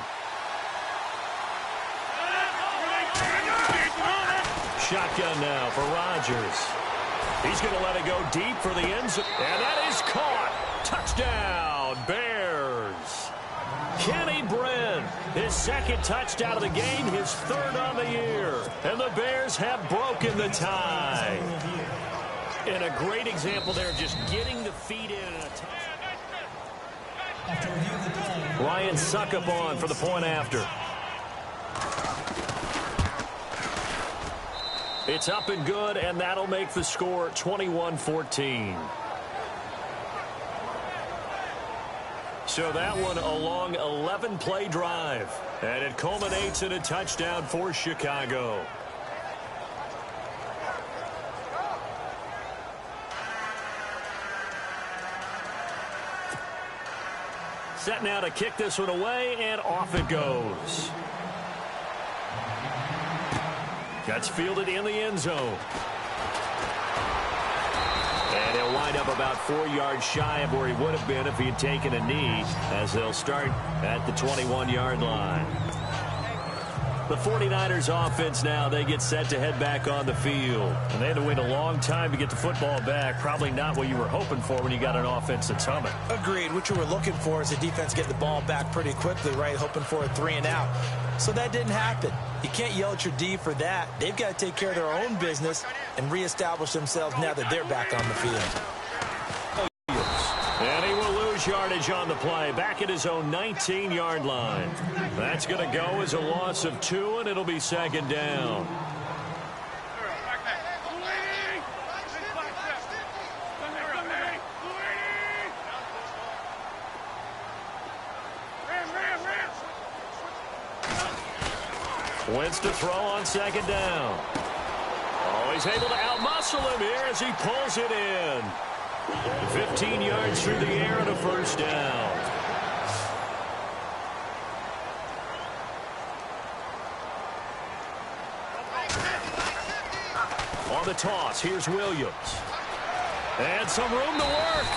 Shotgun now for Rodgers. He's going to let it go deep for the end zone. And that is caught. Touchdown, Bears. Kenny Brin, his 2nd touchdown of the game, his 3rd on the year. And the Bears have broken the tie. And a great example there, just getting the feet in and a touchdown. Ryan Suckup on for the point after. It's up and good, and that'll make the score 21-14. So that one a long 11-play drive, and it culminates in a touchdown for Chicago. Set now to kick this one away, and off it goes. That's fielded in the end zone. And he'll wind up about 4 yards shy of where he would have been if he had taken a knee, as they'll start at the 21-yard line. The 49ers offense now, they get set to head back on the field. And they had to wait a long time to get the football back. Probably not what you were hoping for when you got an offense that's humming. Agreed. What you were looking for is the defense get the ball back pretty quickly, right? Hoping for a 3 and out. So that didn't happen. You can't yell at your D for that. They've got to take care of their own business and reestablish themselves now that they're back on the field. And he will lose yardage on the play, back at his own 19-yard line. That's going to go as a loss of 2, and it'll be 2nd down. Wentz to throw on 2nd down. Oh, he's able to outmuscle him here as he pulls it in. 15 yards through the air and a 1st down. On the toss, here's Williams. And some room to work.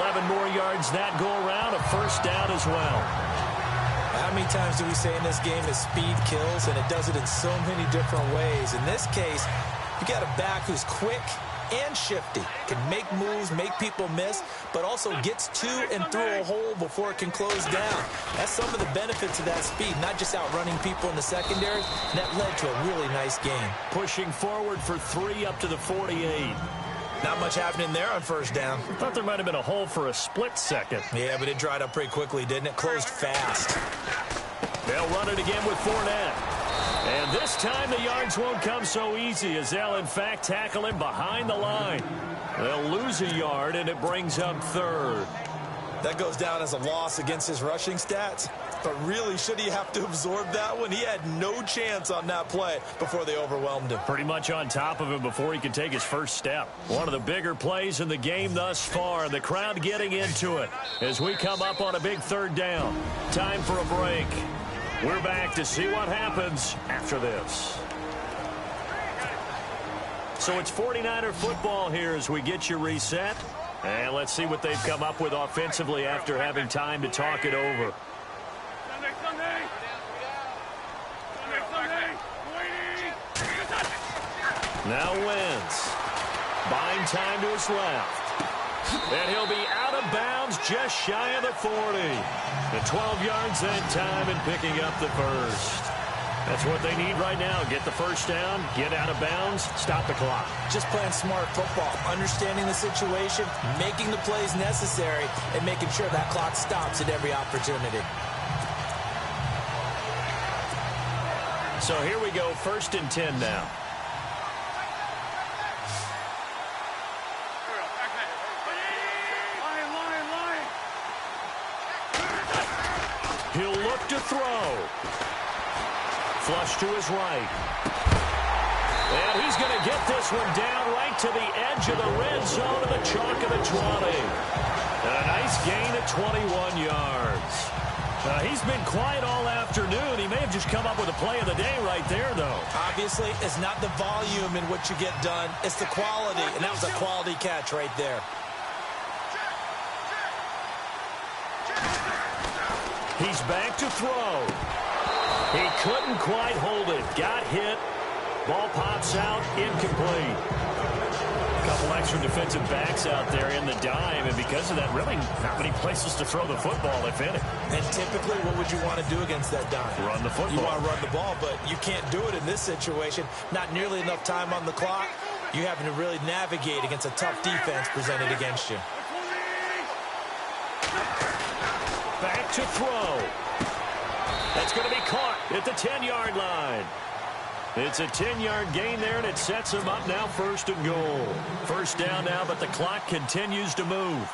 11 more yards that go around, a 1st down as well. How many times do we say in this game that speed kills, and it does it in so many different ways? In this case, you got a back who's quick and shifty, can make moves, make people miss, but also gets to and through a hole before it can close down. That's some of the benefits of that speed, not just outrunning people in the secondary, and that led to a really nice game. Pushing forward for 3 up to the 48. Not much happening there on 1st down. I thought there might have been a hole for a split second. Yeah, but it dried up pretty quickly, didn't it? Closed fast. They'll run it again with Fournette. And this time the yards won't come so easy as they'll, in fact, tackle him behind the line. They'll lose a yard, and it brings up 3rd. That goes down as a loss against his rushing stats. But really, should he have to absorb that one? He had no chance on that play before they overwhelmed him. Pretty much on top of him before he could take his first step. One of the bigger plays in the game thus far. The crowd getting into it as we come up on a big 3rd down. Time for a break. We're back to see what happens after this. So it's 49er football here as we get you reset. And let's see what they've come up with offensively after having time to talk it over. Now Wentz. Buying time to his left. And he'll be out of bounds just shy of the 40. The 12 yards that time and picking up the first. That's what they need right now. Get the first down, get out of bounds, stop the clock. Just playing smart football, understanding the situation, making the plays necessary, and making sure that clock stops at every opportunity. So here we go, 1st and 10 now. He'll look to throw. Flush to his right. And he's going to get this one down right to the edge of the red zone of the chalk of the 20. And a nice gain of 21 yards. He's been quiet all afternoon. He may have just come up with a play of the day right there, though. Obviously, it's not the volume in what you get done. It's the quality, and that was a quality catch right there. He's back to throw. He couldn't quite hold it. Got hit. Ball pops out. Incomplete. A couple extra defensive backs out there in the dime, and because of that, really not many places to throw the football, if any. And typically, what would you want to do against that dime? Run the football. You want to run the ball, but you can't do it in this situation. Not nearly enough time on the clock. You having to really navigate against a tough defense presented against you. Back to throw. That's going to be caught at the 10-yard line. It's a 10-yard gain there, and it sets him up now 1st and goal. First down now, but the clock continues to move.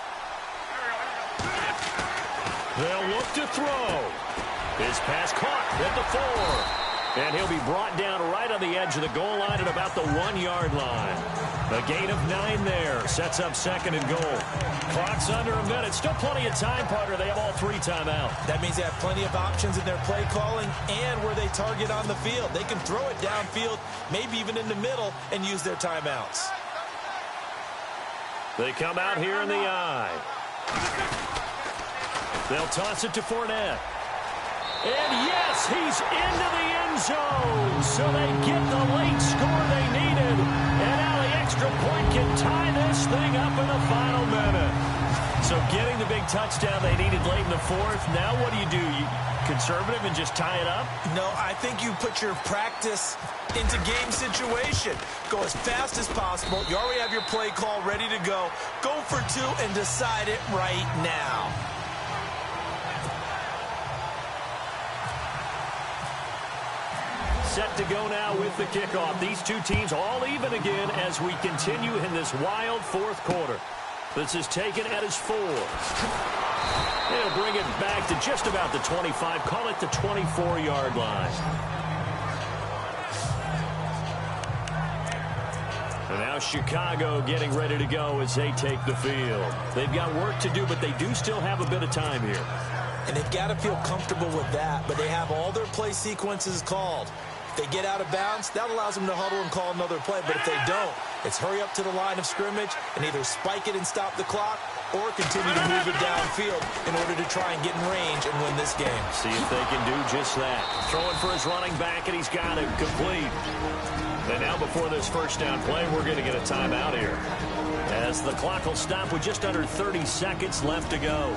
They'll look to throw. His pass caught at the 4. And he'll be brought down right on the edge of the goal line at about the 1-yard line. A gain of 9 there. Sets up 2nd and goal. Clock's under a minute. Still plenty of time, partner. They have all 3 timeout. That means they have plenty of options in their play calling and where they target on the field. They can throw it downfield, maybe even in the middle, and use their timeouts. They come out here in the eye. They'll toss it to Fournette. And yes, he's into the end zone. So they get the late score they needed. And now the extra point can tie this thing up in the final minute. So getting the big touchdown they needed late in the 4th. Now what do? You conservative and just tie it up? No, I think you put your practice into game situation. Go as fast as possible. You already have your play call ready to go. Go for 2 and decide it right now. Set to go now with the kickoff. These two teams all even again as we continue in this wild 4th quarter. This is taken at his 4. They'll bring it back to just about the 25. Call it the 24-yard line. And now Chicago getting ready to go as they take the field. They've got work to do, but they do still have a bit of time here. And they've got to feel comfortable with that, but they have all their play sequences called. If they get out of bounds, that allows them to huddle and call another play. But if they don't, it's hurry up to the line of scrimmage and either spike it and stop the clock or continue to move it downfield in order to try and get in range and win this game. See if they can do just that. Throwing for his running back, and he's got it complete. And now before this first down play, we're going to get a timeout here, as the clock will stop with just under 30 seconds left to go.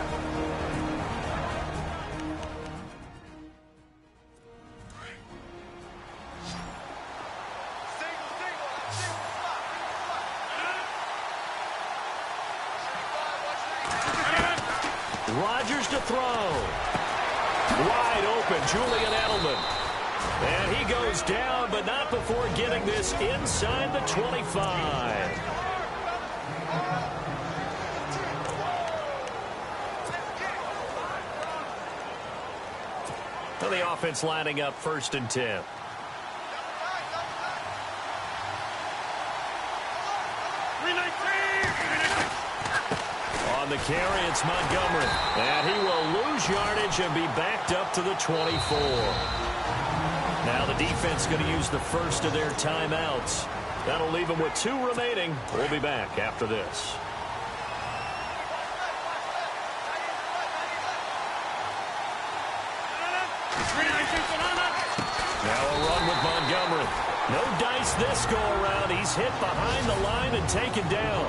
Rodgers to throw. Wide open, Julian Edelman. And he goes down, but not before getting this inside the 25. And the offense lining up 1st and 10. On the carry, it's Montgomery. And he will lose yardage and be backed up to the 24. Now the defense going to use the first of their timeouts. That'll leave them with 2 remaining. We'll be back after this. Now a run with Montgomery. No dice this go-around. He's hit behind the line and taken down.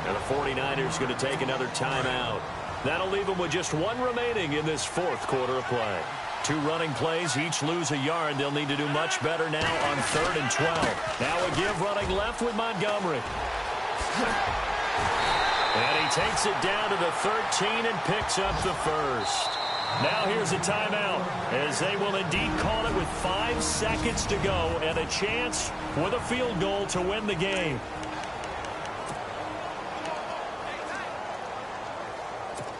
And the 49ers going to take another timeout. That'll leave them with just one remaining in this fourth quarter of play. 2 running plays, each lose a yard. They'll need to do much better now on 3rd and 12. Now a give running left with Montgomery. And he takes it down to the 13 and picks up the first. Now here's a timeout, as they will indeed call it with 5 seconds to go and a chance with a field goal to win the game.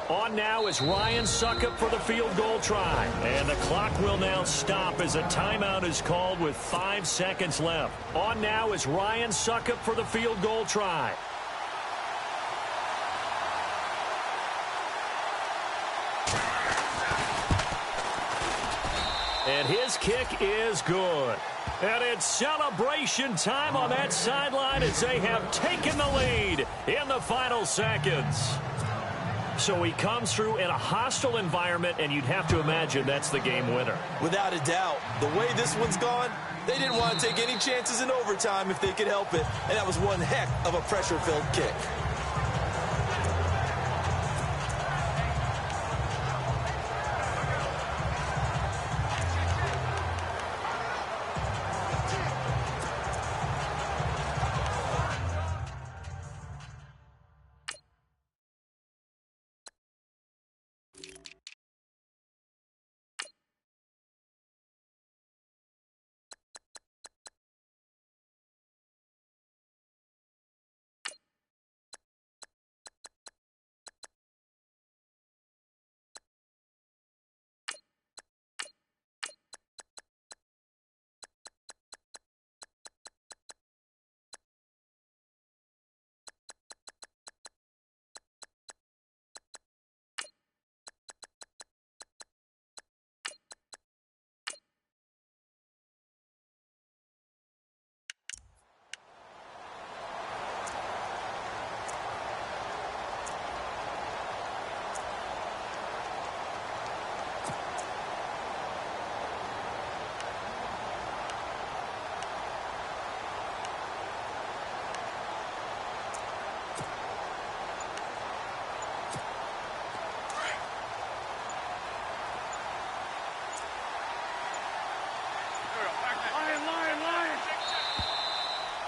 On now is Ryan Succop for the field goal try. And the clock will now stop as a timeout is called with 5 seconds left. On now is Ryan Succop for the field goal try. And his kick is good. And it's celebration time on that sideline as they have taken the lead in the final seconds. So he comes through in a hostile environment, and you'd have to imagine that's the game winner. Without a doubt. The way this one's gone, they didn't want to take any chances in overtime if they could help it. And that was one heck of a pressure-filled kick.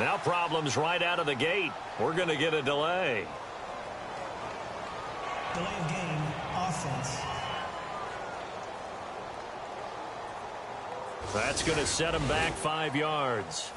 Now problems right out of the gate. We're going to get a delay. Delay of game, offense. That's going to set him back 5 yards.